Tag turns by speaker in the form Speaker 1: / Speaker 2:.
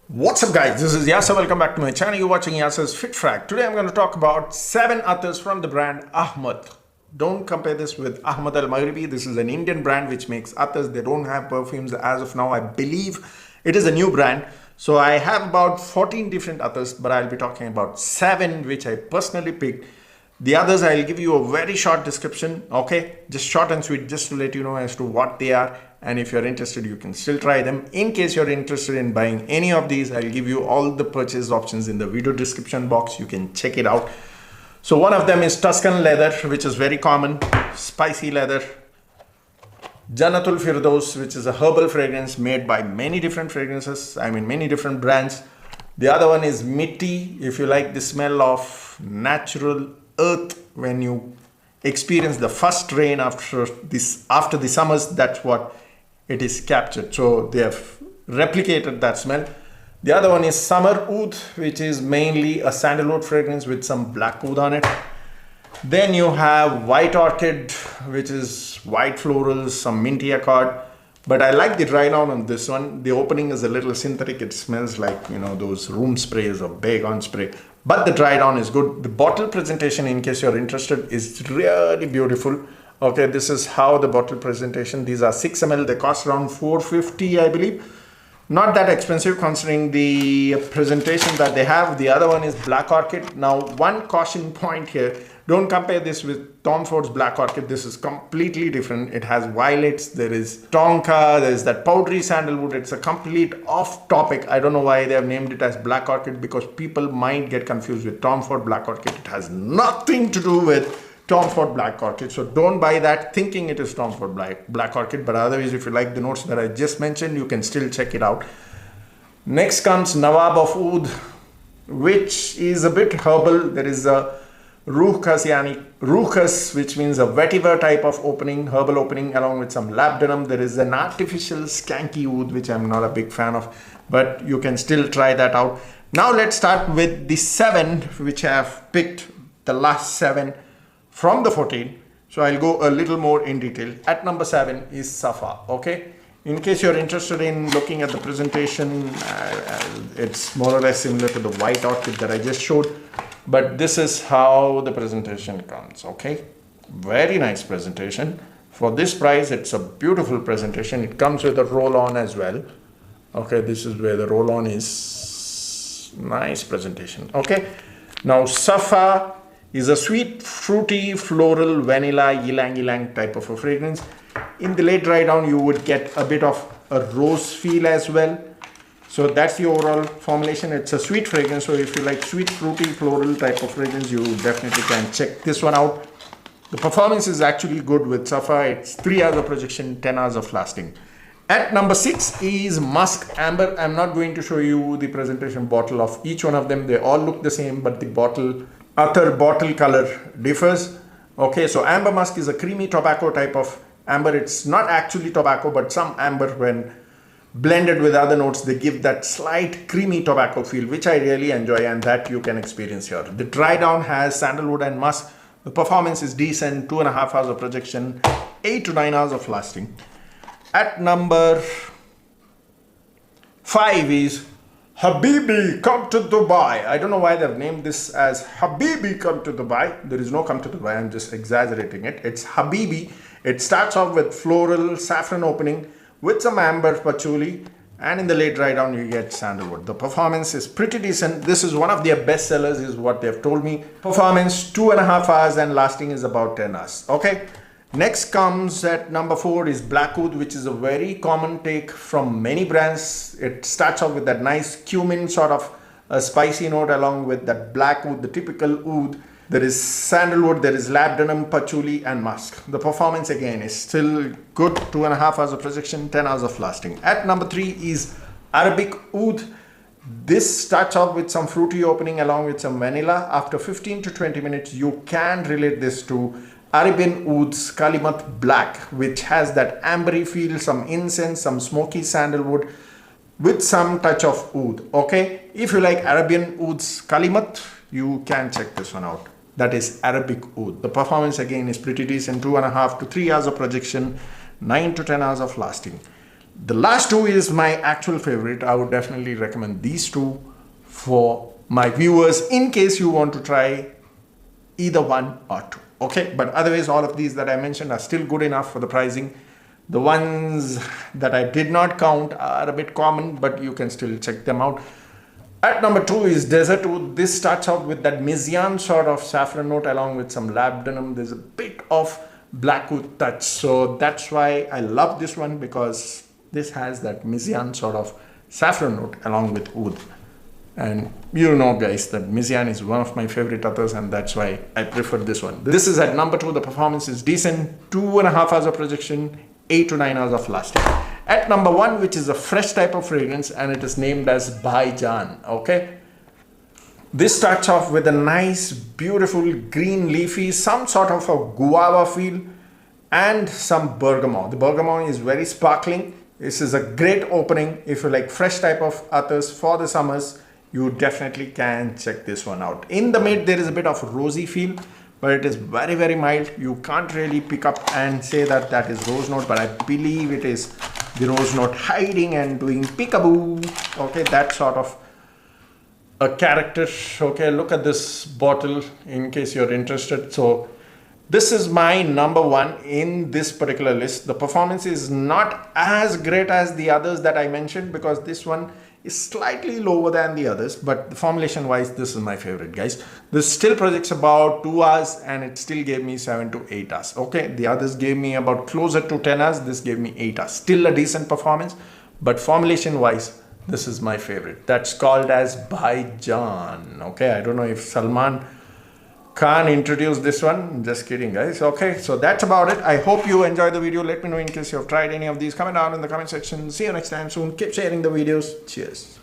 Speaker 1: What's up guys, this is Yasser. Welcome back to my channel. You're watching Yasser's Fit Frack. Today I'm going to talk about 7 attars from the brand Ahmed. Don't compare this with Ahmed al-Maghribi. This is an Indian brand which makes attars. They don't have perfumes as of now. I believe it is a new brand. So I have about 14 different attars, but I'll be talking about 7 which I personally picked. The others I'll give you a very short description, okay? Just short and sweet, just to let you know as to what they are. And if you're interested, you can still try them. In case you're interested in buying any of these, I'll give you all the purchase options in the video description box. You can check it out. So one of them is Tuscan leather, which is very common. Spicy leather. Jannatul Firdaus, which is a herbal fragrance made by many different fragrances. Many different brands. The other one is Mitti, if you like the smell of natural earth when you experience the first rain after the summers. That's what it is captured. So they have replicated that smell. The other one is Summer Oud, which is mainly a sandalwood fragrance with some Blackwood on it. Then you have White Orchid, which is white florals, some minty accord. But I like the dry down on this one. The opening is a little synthetic. It smells like, those room sprays or Baygon spray. But the dry down is good. The bottle presentation, in case you're interested, is really beautiful. Okay, this is how the bottle presentation. These are 6 ml. They cost around 450, I believe. Not that expensive considering the presentation that they have. The other one is Black Orchid. Now, one caution point here. Don't compare this with Tom Ford's Black Orchid. This is completely different. It has violets. There is tonka. There is that powdery sandalwood. It's a complete off topic. I don't know why they have named it as Black Orchid, because people might get confused with Tom Ford Black Orchid. It has nothing to do with Tom Ford Black Orchid. So don't buy that thinking it is Tom Ford Black Orchid. But otherwise, if you like the notes that I just mentioned, you can still check it out. Next comes Nawab of Oud, which is a bit herbal. There is a Ruchas, which means a vetiver type of opening, herbal opening, along with some labdanum. There is an artificial skanky oud, which I'm not a big fan of, but you can still try that out. Now let's start with the 7, which I have picked, the last 7 from the 14. So I'll go a little more in detail. At number 7 is Safa, okay? In case you're interested in looking at the presentation, it's more or less similar to the White Orchid that I just showed. But this is how the presentation comes, okay? Very nice presentation. For this price, it's a beautiful presentation. It comes with a roll-on as well. Okay, this is where the roll-on is. Nice presentation, okay? Now, Safa is a sweet, fruity, floral, vanilla, ylang-ylang type of a fragrance. In the late dry down, you would get a bit of a rose feel as well. So that's the overall formulation. It's a sweet fragrance. So if you like sweet, fruity, floral type of fragrance, you definitely can check this one out. The performance is actually good with Safa. It's 3 hours of projection, 10 hours of lasting. At number 6 is Musk Amber. I'm not going to show you the presentation bottle of each one of them. They all look the same, but the attar bottle color differs. Okay, so Amber Musk is a creamy tobacco type of amber. It's not actually tobacco, but some amber, when blended with other notes, they give that slight creamy tobacco feel, which I really enjoy, and that you can experience here. The dry down has sandalwood and musk. The performance is decent, 2.5 hours of projection, 8 to 9 hours of lasting. At number 5 is Habibi, come to Dubai. I don't know why they've named this as Habibi, come to Dubai. There is no come to Dubai, I'm just exaggerating it. It's Habibi. It starts off with floral saffron opening with some amber patchouli, and in the late dry down you get sandalwood. The performance is pretty decent. This is one of their best sellers, is what they've told me. Performance 2.5 hours and lasting is about 10 hours. Okay. Next comes at number 4 is Blackwood, which is a very common take from many brands. It starts off with that nice cumin sort of a spicy note, along with that Blackwood, the typical oud. There is sandalwood, there is labdanum, patchouli, and musk. The performance again is still good. 2.5 hours of projection, 10 hours of lasting. At number 3 is Arabic Oud. This starts off with some fruity opening along with some vanilla. After 15 to 20 minutes, you can relate this to Arabian Oud's Kalimat Black, which has that ambery feel, some incense, some smoky sandalwood with some touch of oud. Okay, if you like Arabian Oud's Kalimat, you can check this one out. that is Arabic Oud. The performance again is pretty decent, 2.5 to 3 hours of projection, 9 to 10 hours of lasting. The last two is my actual favorite. I would definitely recommend these two for my viewers in case you want to try either one or two. Okay, but otherwise all of these that I mentioned are still good enough for the pricing. The ones that I did not count are a bit common, but you can still check them out. At number 2 is Desert Oud. This starts out with that Mizian sort of saffron note along with some labdanum. There's a bit of Blackwood touch, so that's why I love this one, because this has that Mizian sort of saffron note along with oud. And you know guys that Mizian is one of my favorite attars, and that's why I prefer this one. This is at number 2. The performance is decent, 2.5 hours of projection, 8 to 9 hours of lasting. At number 1, which is a fresh type of fragrance, and it is named as Bhaijan. Okay, this starts off with a nice beautiful green leafy, some sort of a guava feel, and some bergamot. The bergamot is very sparkling. This is a great opening. If you like fresh type of attars for the summers, you definitely can check this one out. In the mid there is a bit of rosy feel, but it is very, very mild. You can't really pick up and say that that is rose note, but I believe it is the rose note hiding and doing peekaboo. Okay, that sort of a character. Okay, look at this bottle in case you're interested. So this is my number 1 in this particular list. The performance is not as great as the others that I mentioned, because this one is slightly lower than the others, but the formulation wise, this is my favorite, guys. This still projects about 2 hours and it still gave me 7 to 8 hours. Okay, the others gave me about closer to 10 hours. This gave me 8 hours. Still a decent performance, but formulation wise, this is my favorite. That's called as Bhaijan. Okay, I don't know if Salman Khan introduced this one. Just kidding, guys. Okay, so that's about it. I hope you enjoyed the video. Let me know in case you have tried any of these. Comment down in the comment section. See you next time soon. Keep sharing the videos. Cheers.